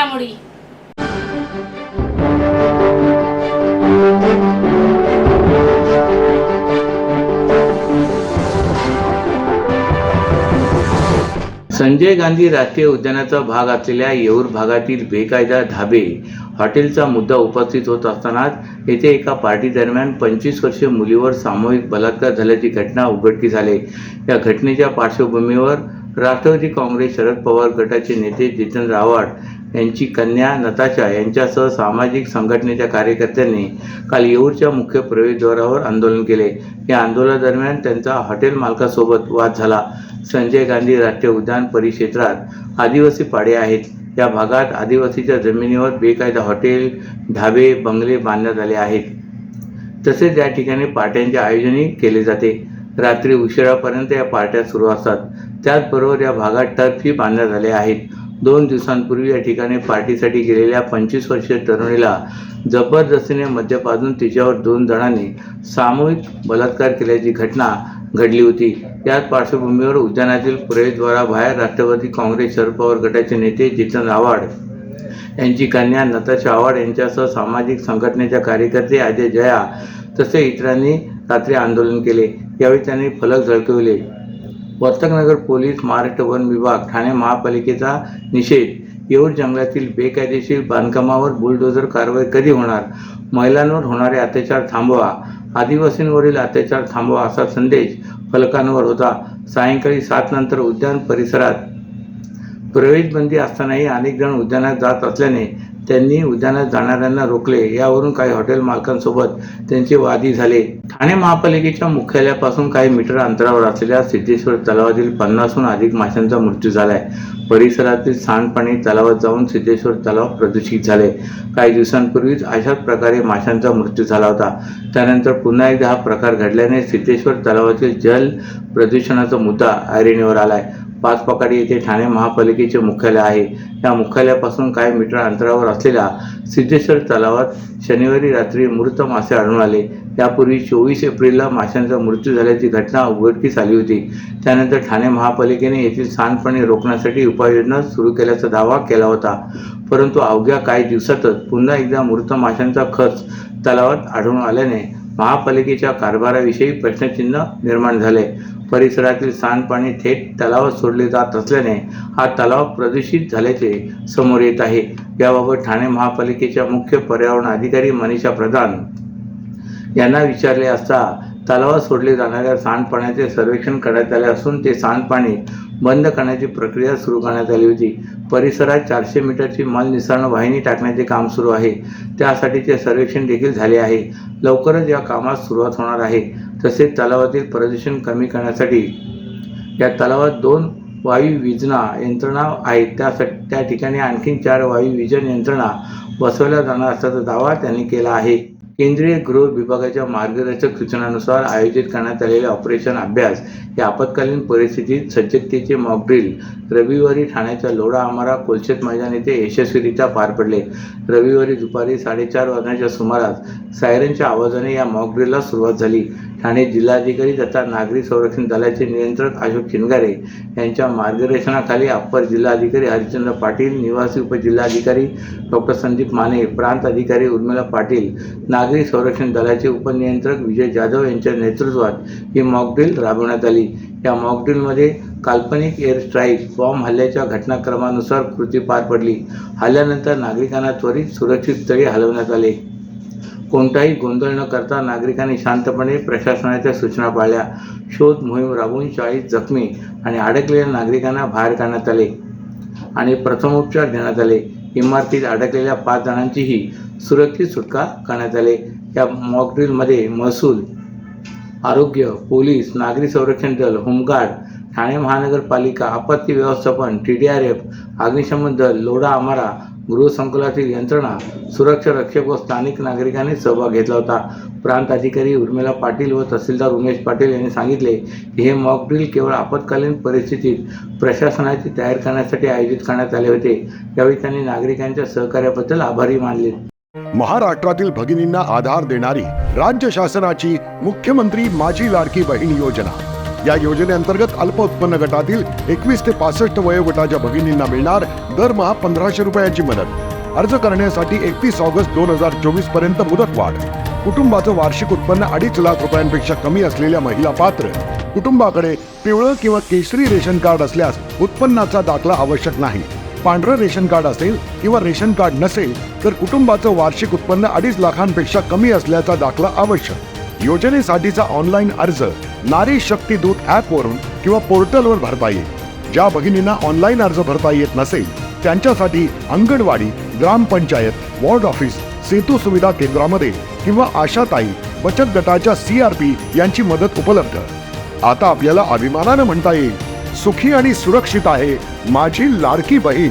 घडामोडी. संजय गांधी राष्ट्रीय उद्यानाचा भाग असलेल्या येऊर भागातील बेकायदा ढाबे हॉटेलचा मुद्दा उपस्थित होत असतानाच येथे एका पार्टी दरम्यान 25 वर्षीय मुलीवर सामूहिक बलात्कार झाल्याची घटना उघडकीस आली. या घटनेच्या पार्श्वभूमीवर राष्ट्रवादी काँग्रेस शरद पवार गटाचे नेते जितेंद्र आव्हाड यांची कन्या नताशा यांच्यासह सामाजिक संघटनेच्या कार्यकर्त्यांनी काल येऊरच्या मुख्य प्रवेशद्वारावर आंदोलन केले. या आंदोलनादरम्यान त्यांचा हॉटेल मालकासोबत वाद झाला. संजय गांधी राष्ट्रीय उद्यान परिक्षेत्रात आदिवासी पाडे आहेत. या भागात आदिवासीच्या जमिनीवर बेकायदा हॉटेल, ढाबे, बंगले बांधण्यात आले आहेत. तसेच या ठिकाणी पार्ट्यांचे आयोजनही केले जाते. रात्री उशिरापर्यंत या पार्ट्या सुरू असतात. त्याचबरोबर या भागात टर्फही बांधण्यात आले आहेत. 2 दिवसांपूर्वी या ठिकाणी पार्टीसाठी गेलेल्या 25 वर्षीय तरुणीला जबरदस्तीने मद्य पाजून तिच्यावर 2 जणांनी सामूहिक बलात्कार केल्याची घटना घडली होती. याच पार्श्वभूमीवर उद्यानातील प्रवेशद्वाराबाहेर राष्ट्रवादी काँग्रेस शरद पवार गटाचे नेते जितेंद्र आव्हाड यांची कन्या नताशा आव्हाड यांच्यासह सामाजिक संघटनेच्या कार्यकर्ते अजय जया तसे इतरांनी रात्री आंदोलन केले. यावेळी त्यांनी फलक झळकविले. वर्तकनगर पोलीस, महाराष्ट्र वन विभाग, ठाणे महापालिकेचा निषेध. येऊर जंगलातील बेकायदेशीर बांधकामावर बुलडोझर कारवाई कधी होणार? महिलांवर होणारे अत्याचार थांबवा, आदिवासींवरील अत्याचार थांबवा असा संदेश फलकांवर होता. सायंकाळी 7 नंतर उद्यान परिसरात प्रवेशबंदी असतानाही अनेक जण उद्यानात जात असल्याने त्यांनी उद्यानात जाणाऱ्यांना रोखले. यावरून काही हॉटेल मालकांसोबत त्यांचे वादही झाले. ठाणे महापालिकेच्या मुख्यालयापासून काही मीटर अंतरावर असलेल्या सिद्धेश्वर तलावातील 50हून अधिक माशांचा मृत्यू झालाय. परिसरातील सांडपाणी तलावात जाऊन सिद्धेश्वर तलाव प्रदूषित झाले. काही दिवसांपूर्वीच अशाच प्रकारे माशांचा मृत्यू झाला होता. त्यानंतर पुन्हा एकदा हा प्रकार घडल्याने सिद्धेश्वर तलावातील जल प्रदूषणाचा मुद्दा ऐरणीवर आलाय. पाचपकाडी येथे ठाणे महापालिकेचे मुख्यालय आहे. या मुख्यालयापासून काही मीटर अंतरावर असलेल्या सिद्धेश्वर तलावात शनिवारी रात्री मृत मासे आढळून आले. यापूर्वी 24 एप्रिलला माशांचा मृत्यू झाल्याची घटना उघडकीस आली होती. त्यानंतर ठाणे महापालिकेने येथील सांडपाणी रोखण्यासाठी उपाययोजना सुरू केल्याचा दावा केला होता. परंतु अवघ्या काही दिवसातच पुन्हा एकदा मृत माशांचा खच तलावात आढळून आल्याने महापालिकेच्या कारभाराविषयी प्रश्नचिन्ह निर्माण झाले. परिसरातील सांडपाणी थेट तलावात सोडले जात असल्याने हा तलाव प्रदूषित झाल्याचे समोर येत आहे. याबाबत ठाणे महापालिकेच्या मुख्य पर्यावरण अधिकारी मनीषा प्रधान यांना विचारले असता तलावात सोडले जाणाऱ्या सांडपाण्याचे सर्वेक्षण करण्यात आले असून ते सांडपाणी बंद करण्याची प्रक्रिया सुरू करण्यात आली होती. परिसरात 400 मीटरची मलनिःसरण वाहिनी टाकण्याचे काम सुरू आहे. त्यासाठीचे सर्वेक्षण देखील झाले आहे. लवकरच या कामास सुरुवात होणार आहे. तसेच तलावातील प्रदूषण कमी करण्यासाठी या तलावात 2 वायू विजना यंत्रणा आहेत. त्या ठिकाणी आणखी 4 वायू विजन यंत्रणा बसवल्या जाणार असल्याचा दावा त्यांनी केला आहे. केंद्रीय गृह विभागाच्या मार्गदर्शक सूचनांनुसार आयोजित करण्यात आलेले ऑपरेशन अभ्यास या आपत्कालीन परिस्थितीत सज्जतेचे मॉकड्रिल रविवारी ठाण्याच्या लोढा आमारा कोलशेत मैदान येथे यशस्वीरित्या पार पडले. रविवारी दुपारी 4:30 वाजण्याच्या सुमारास सायरनच्या आवाजाने या मॉकड्रिलला सुरुवात झाली. ठाणे जिल्हाधिकारी तथा नागरी संरक्षण दलाचे नियंत्रक अशोक चिनगारे यांच्या मार्गदर्शनाखाली अप्पर जिल्हाधिकारी हरिश्चंद्र पाटील, निवासी उपजिल्हाधिकारी डॉक्टर संदीप माने, प्रांत अधिकारी उर्मिला पाटील, नागरी संरक्षण दलाचे उपनियंत्रक विजय जाधव यांच्या नेतृत्वात ही मॉकड्रिल राबवण्यात आली. या मॉकड्रिलमध्ये काल्पनिक एअर स्ट्राईक बॉम्ब हल्ल्याच्या घटनाक्रमानुसार कृती पार पडली. हल्ल्यानंतर नागरिकांना त्वरित सुरक्षित स्थळी हलवण्यात आले. कोणताही गोंधळ न करता नागरिकांनी शांतपणे प्रशासनाच्या सूचना पाळल्या. शोध मोहीम राबवून 40 जखमी आणि अडकलेल्या नागरिकांना बाहेर काढण्यात आले आणि प्रथमोपचार देण्यात आले. इमारतीत अडकलेल्या 5 जणांचीही सुरक्षित सुटका करण्यात आली. या मॉकड्रिलमध्ये महसूल, आरोग्य, पोलीस, नागरी संरक्षण दल, होमगार्ड, ठाणे महानगरपालिका, आपत्ती व्यवस्थापन, TDRF, अग्निशमन दल, लोढा आमारा, गृहसंकुलातील यंत्रणा, सुरक्षा रक्षक व स्थानिक नागरिकांनी सहभाग घेतला होता. प्रांत अधिकारी उर्मिला पाटील व तहसीलदार उमेश पाटील यांनी सांगितले की हे मॉकड्रिल केवळ आपत्कालीन परिस्थितीत प्रशासनाची तयारी करण्यासाठी आयोजित करण्यात आले होते. यावेळी त्यांनी नागरिकांच्या सहकार्याबद्दल आभारी मानले. महाराष्ट्रातील भगिनींना आधार देणारी राज्य शासनाची मुख्यमंत्री माझी लाडकी बहीण योजना या योजनेअंतर्गत अल्प उत्पन्न गटातील 21 ते 65 वयोगटाच्या भगिनींना मिळणार दरमहा 1500 रुपयांची मदत। अर्ज करण्यासाठी 31 ऑगस्ट 2024 पर्यंत मुदतवाढ। कुटुंबाचं वार्षिक उत्पन्न 2.5 लाख रुपयांपेक्षा कमी असलेल्या महिला पात्र। कुटुंबाकडे पिवळं किंवा केशरी रेशन कार्ड असल्यास उत्पन्नाचा दाखला आवश्यक नाही। पांढरं रेशन कार्ड असेल किंवा रेशन कार्ड नसेल तर कुटुंबाचं वार्षिक उत्पन्न 2.5 लाखांपेक्षा कमी असल्याचा दाखला आवश्यक। योजनेसाठीचा ऑनलाईन अर्ज नारी शक्ती दूत ॲप वरून किंवा पोर्टलवर भरता येईल। ज्या भगिनींना ऑनलाईन अर्ज भरता येत नसेल त्यांच्यासाठी अंगणवाडी, ग्रामपंचायत, वॉर्ड ऑफिस, सेतू सुविधा केंद्रामध्ये किंवा आशाताई बचत गटाच्या CRP यांची मदत उपलब्ध। आता आपल्याला अभिमानानं म्हणता येईल, सुखी आणि सुरक्षित आहे माझी लाडकी बहीण।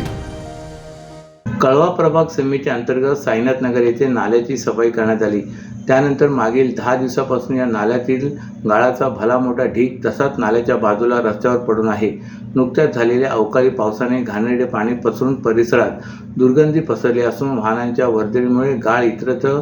कळवा प्रभाग समिती अंतर्गत साईनाथ नगर येथे नाल्याची सफाई करण्यात आली। त्यानंतर मागील 10 दिवसापासून या नाल्यातील गाळाचा भला मोठा ढीग तसाच नाल्याच्या बाजूला रस्त्यावर पडून आहे। नुकत्याच झालेल्या अवकाळी पावसाने घाणेरडे पाणी पसरून परिसरात दुर्गंधी पसरली असून वाहनांच्या वर्दळीमुळे गाळ इतरत्र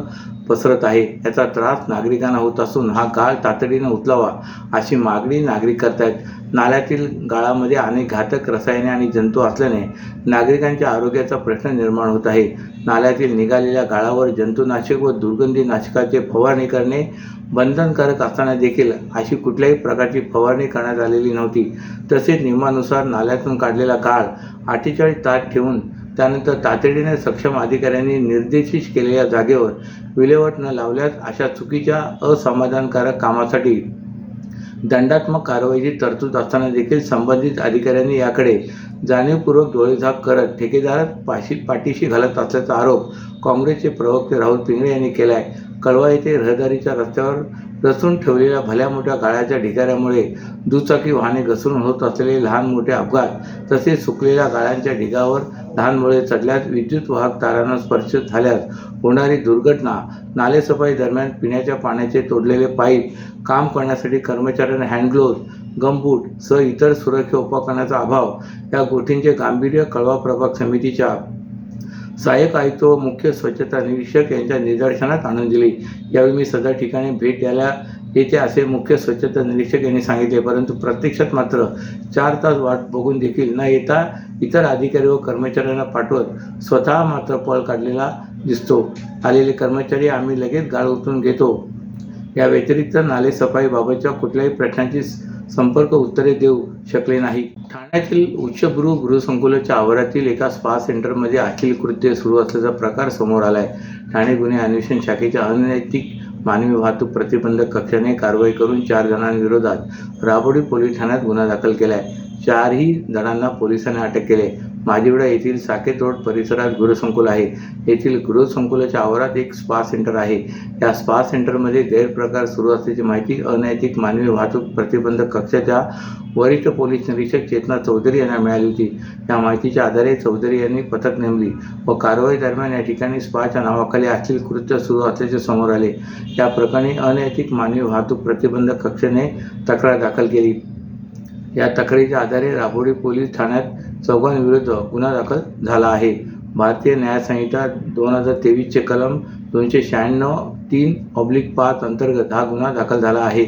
पसरत आहे। याचा त्रास नागरिकांना होत असून हा गाळ तातडीने उचलावा अशी मागणी नागरिक करतायत। नाल्यातील गाळामध्ये अनेक घातक रसायने आणि जंतू असल्याने नागरिकांच्या आरोग्याचा प्रश्न निर्माण होत आहे। नाल्यातील निघालेल्या गाळावर जंतुनाशक व दुर्गंधीनाशकाचे फवारणी करणे बंधनकारक असताना देखील अशी कुठल्याही प्रकारची फवारणी करण्यात आलेली नव्हती। तसेच नियमानुसार नाल्यातून काढलेला गाळ 48 तास ठेवून त्यानंतर तातडीने सक्षम अधिकाऱ्यांनी निर्देशित केलेल्या जागेवर विल्हेवाट न लावल्यास अशा चुकीच्या असमाधानकारक कामासाठी दंडात्मक कारवाईची तरतूद असताना देखील संबंधित अधिकाऱ्यांनी याकडे जाणीवपूर्वक डोळेझाक करत ठेकेदारास पाठीशी घालत असल्याचा आरोप काँग्रेसचे प्रवक्ते राहुल पिंगळे यांनी केला आहे। कळवा येथे रहदारीच्या रस्त्यावर रचून ठेवलेल्या भल्या मोठ्या गाळाच्या ढिगाऱ्यामुळे दुचाकी वाहने घसरून होत असलेले लहान मोठे अपघात तसेच सुकलेल्या गाळांच्या ढिगावर लहान मुळे चढल्यास, विद्युत वाहक तारांना स्पर्श झाल्यास होणारी दुर्घटना, नालेसफाई दरम्यान पिण्याच्या पाण्याचे तोडलेले पाईप, काम करण्यासाठी कर्मचाऱ्यांना हँडग्लोव्ज, गमबूट सह इतर सुरक्षा उपकरणाचा अभाव या गोष्टींचे गांभीर्य कळवा प्रभाग समितीच्या सहाय्यक आयुक्त व मुख्य स्वच्छता निरीक्षक यांच्या निदर्शनास आणून दिली। यावेळी मी सदर ठिकाणी भेट द्यायला येते असे मुख्य स्वच्छता निरीक्षक यांनी सांगितले, परंतु प्रत्यक्षात मात्र 4 तास वाट बघून देखील न येता इतर अधिकारी व कर्मचाऱ्यांना पाठवत स्वतः मात्र पळ काढलेला दिसतो। आलेले कर्मचारी आम्ही लगेच गाळ उचलून घेतो या व्यतिरिक्त नालेसफाईबाबतच्या कुठल्याही प्रश्नांची संपर्क उत्तरे देऊ शकले नाही। ठाण्यातील उच्चभ्रू गृहसंकुलाच्या आवारातील एका स्पा सेंटरमध्ये अश्लील कृत्य सुरू असल्याचा प्रकार समोर आलाय। ठाणे गुन्हे अन्वेषण शाखेच्या अनैतिक मानवी वाहतूक प्रतिबंधक कक्षाने कारवाई करून 4 जणांविरोधात राबोडी पोलीस ठाण्यात गुन्हा दाखल केलाय। 4ही जणांना पोलिसांनी अटक केले। माझीवडा येथील साकेत रोड परिसरात गृहसंकुल आहे। येथील गृहसंकुलाच्या आवारात एक स्पा सेंटर आहे। या स्पा सेंटरमध्ये गैरप्रकार सुरू असल्याची माहिती अनैतिक मानवी वाहतूक प्रतिबंधक कक्षाच्या वरिष्ठ पोलीस निरीक्षक चेतना चौधरी यांना मिळाली होती। या माहितीच्या आधारे चौधरी यांनी पथक नेमली व कारवाई दरम्यान या ठिकाणी स्पाच्या नावाखाली अश्लील कृत्य सुरू असल्याचे समोर आले। या प्रकरणी अनैतिक मानवी वाहतूक प्रतिबंधक कक्षाने तक्रार दाखल केली। या तक्रारीच्या आधारे राबोडी पोलीस ठाण्यात 4 विरुद्ध गुन्हा दाखल झाला आहे। भारतीय न्याय संहिता 2023 चे कलम 296(3)(5) अंतर्गत हा गुन्हा दाखल झाला आहे।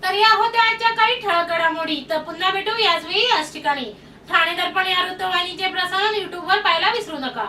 तर या होत्या आजच्या काही ठळक घडामोडी। तर पुन्हा भेटू याच वेळी याच ठिकाणी। ठाणे दर्पण या वृत्तवाहिनीचे प्रसारण YouTube वर पाहायला विसरू नका।